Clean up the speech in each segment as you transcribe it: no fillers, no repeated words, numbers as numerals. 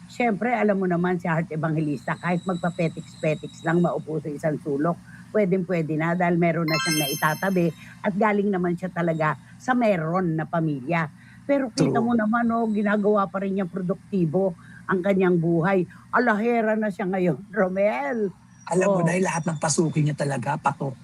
Siyempre alam mo naman si Heart Evangelista kahit magpa-petiks-petiks lang maupo sa isang sulok, puwedeng-puwede na dahil meron na siyang naitatabi at galing naman siya talaga sa meron na pamilya. Pero kita mo True. naman ginagawa pa rin niyang produktibo ang kanyang buhay. Alahera na siya ngayon, Romel. Alam mo Oh, dahil lahat ng pasukin niya talaga patok.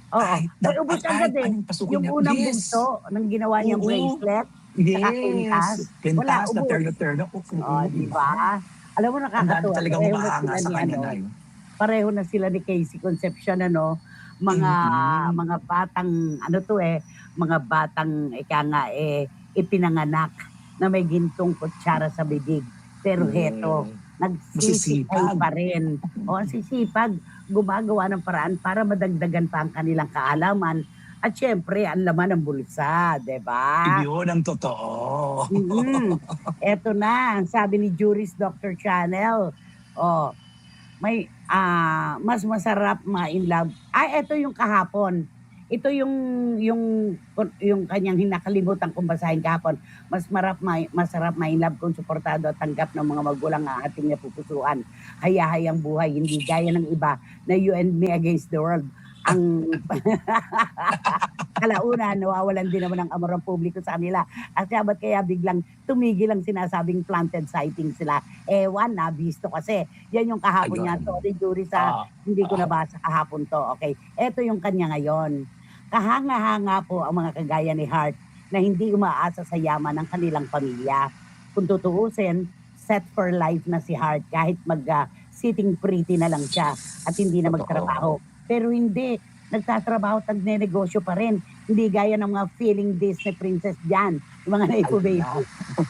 oo. May ubos agad, Kahit anong pasukin yung niya unang yes. bunso ng ginawa niyang Oo. bracelet, tsaka Yes. kwintas, wala, Pintas na ubos. turn na Oh, 'di 'di ba? ba? Alam mo Ang dami nakakatuwa talagang humahanga sa kanya na yun. pareho na sila ni Casey Concepcion mga Mm. mga batang mga batang ika nga ipinanganak na may gintong kutsara sa bibig. Pero heto, Yes. nagsisikay Masisipag. pa rin. O ang sisipag, gumagawa ng paraan para madagdagan pa ang kanilang kaalaman at siyempre ang laman ng bulsa, 'di ba? Yun ang totoo. Mm. Eto na, ang sabi ni Juris Doctor Channel, oh, mas masarap ma-inlove eto yung kahapon. Ito yung kanyang nakalimutan kong basahin kahapon. Masarap ma-inlove kung suportado at tanggap ng mga magulang ang ating napupusuan. Hayahayang buhay, hindi gaya ng iba na you and me against the world. Ang kalaunan, nawawalan din naman ng amor ang publiko sa kanila. At ba't kaya biglang tumigil ang sinasabing planted sighting sila? Ewan, nabisto kasi. Yan yung kahapon niya. Ayun. Sorry, Jury, sa Oo. hindi ko Oo. nabasa kahapon to. Okay, eto yung kanya ngayon. Kahanga-hanga po ang mga kagaya ni Heart na hindi umaasa sa yaman ng kanilang pamilya. Kung tutuusin, set for life na si Heart kahit sitting pretty na lang siya at hindi na magtrabaho. Totoo. Pero hindi, nagtatrabaho at nagnenegosyo pa rin. Hindi gaya ng mga feeling Disney princess dyan, yung mga naipo Ayun baby. na.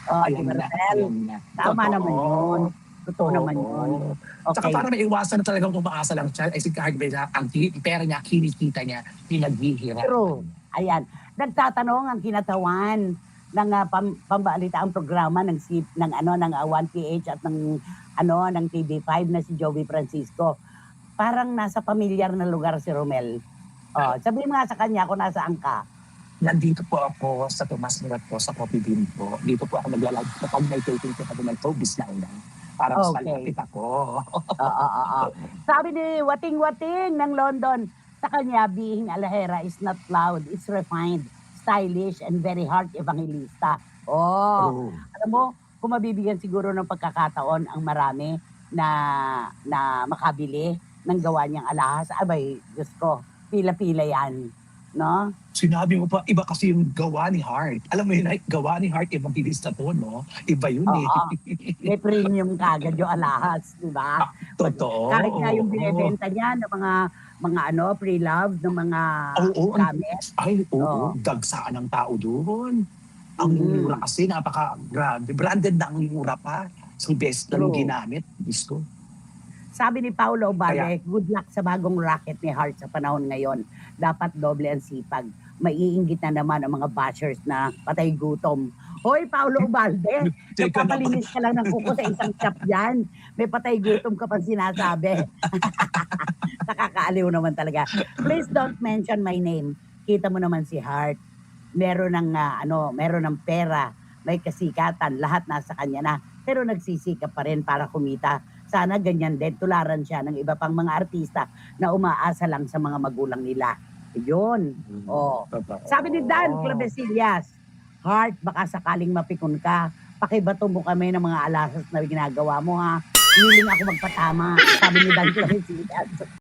Oh, di Ayun ba, na, Rodel? ayun na. Tama naman yun. Totoo. Totoo naman yun. Oo. Tsaka Okay, para maiwasan na talagang umaasa lang siya, si Kahit Bella, ang pera niya, kinikita niya, pinaghihirapan. true. Ayan. Nagtatanong ang kinatawan ng pambalitaang programa ng 1PH at ng TV5 na si Joey Francisco. Parang nasa pamilyar na lugar si Romel. Oh, sabihin mo nga sa kanya kung nasaan ka. Nandito po ako sa Tomas Morat po, sa Coffee Bean po. Dito po ako nagla-live kapag may taping po ako ng showbiz lang. Para mas Okay. malapit ako. Oo. Sabi ni Wating-Wating ng London, sa kanya, being alahera is not loud, it's refined, stylish, and very heart evangelista. Oh, True. alam mo, kung mabibigyan siguro ng pagkakataon ang marami na makabili ng gawa niyang alahas, abay, Diyos ko, pila-pila yan. No? Sinabi mo pa, iba kasi yung gawa ni Heart. Alam mo yun, gawa ni Heart, evangelista to, no? Iba yun eh. Oo. May premium kagad yung alahas, di ba? Totoo. Kahit nga yung Oo. binebenta niya ng mga pre-love, ng mga Oo. gamit. Ay, Oo. oo. Dagsaan ng tao doon. Ang Mm. mura kasi, napaka-grabe. Branded na ang mura pa. So, best lang True. ginamit. Gusto. Sabi ni Paolo Kaya, Ubalde, good luck sa bagong racket ni Heart sa panahon ngayon. Dapat doble ang sipag. Maiinggit na naman ang mga bashers na patay gutom. Hoy, Paolo Ubalde, teka naman. nagpapalinis ka lang ng kuko sa isang shop dyan. May patay gutom ka pa sinasabi. Nakakaaliw naman talaga. Please don't mention my name. Kita mo naman si Heart. Meron ng pera, may kasikatan, lahat nasa kanya na. Pero nagsisikap pa rin para kumita. Sana ganyan din, tularan siya ng iba pang mga artista na umaasa lang sa mga magulang nila. Yun. Oh. Totoo. Sabi ni Dan Clavesillas, Heart, baka sakaling mapikon ka, pakibato mo kami ng mga alahas na ginagawa mo ha. Willing ako magpatama, sabi ni Dan Clavesillas.